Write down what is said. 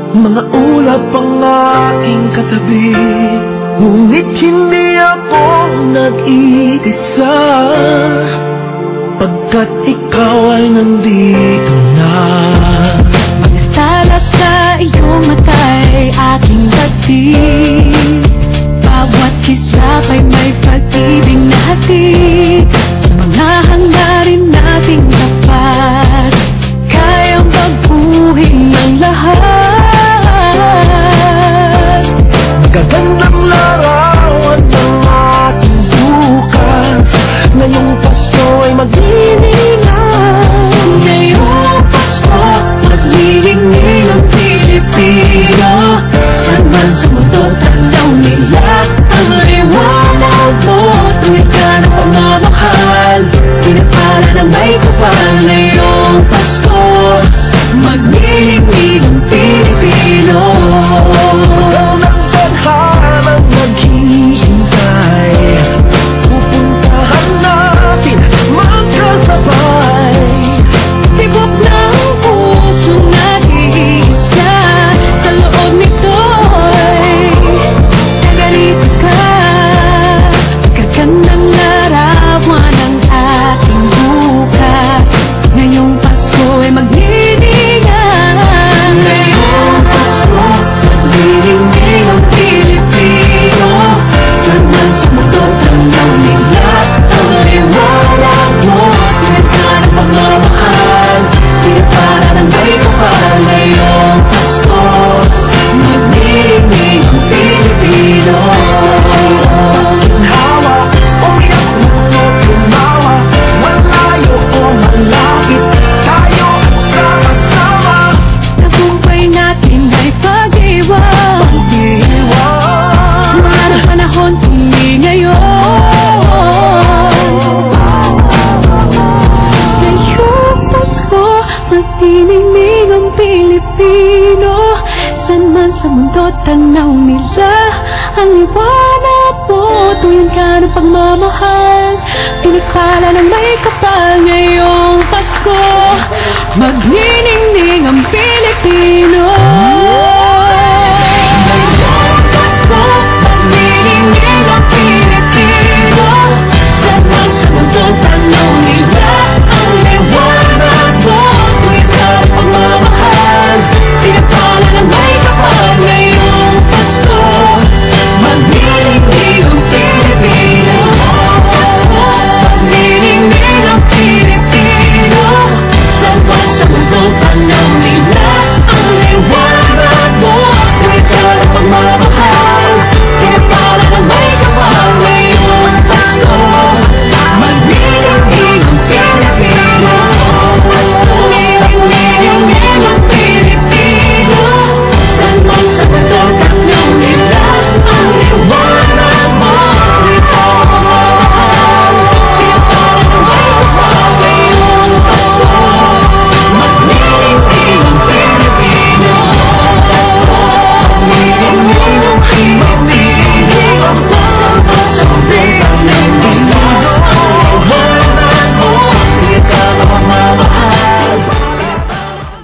Mga ulap ang aking katabi, ngunit hindi ako nag-iisa, pagkat ikaw ay nandito na. Tala sa iyong mata'y aking pagtig, bawat kislap ay may pag-ibig na hatid. Sa mga hangarin nating dapat, kayang pagbuhin ng lahat. Gagandang larawan ng ating bukas, ngayong Pasko ay magdiningan. Ngayong Pasko, magniningning ang Pilipino. Saan man sa mundo, tanaw nila ang liwanag mo. Tuwid ka ng pagmamahal, pinapala ng may kapal. Ngayong Pasko, magniningning ang Pilipino. Ng tadhanang naghihintay, pupuntahan natin magkasabay. Tibok ng pusong nag-iisa, sa loob nito'y nagarito ka. Gagandang larawan ng ating bukas, ngayong Pasko ay magniningan. Ngayong Pasko, magniningning ang Pilipino. Saan man sa mundo, tanaw nila ang liwanag mo. Tuwid ka ng pagmamahal, pinapala ng may kapal. Ngayong Pasko, magniningning ang Pilipino. Hawa, umiyak mo't tumawa, malayo o malapit, tayo at sama-sama. Tagumpay natin ay pag-iwan, Pag-iwan, wala na panahon kundi ngayon. Ngayong Pasko, magniningning ang Pilipino. Saan man sa mundo, tanaw nila ang liwanag mo. Tuwid ka ng pagmamahal, pinikala ng may kapal. Ngayong Pasko, magniningning ang Pilipino.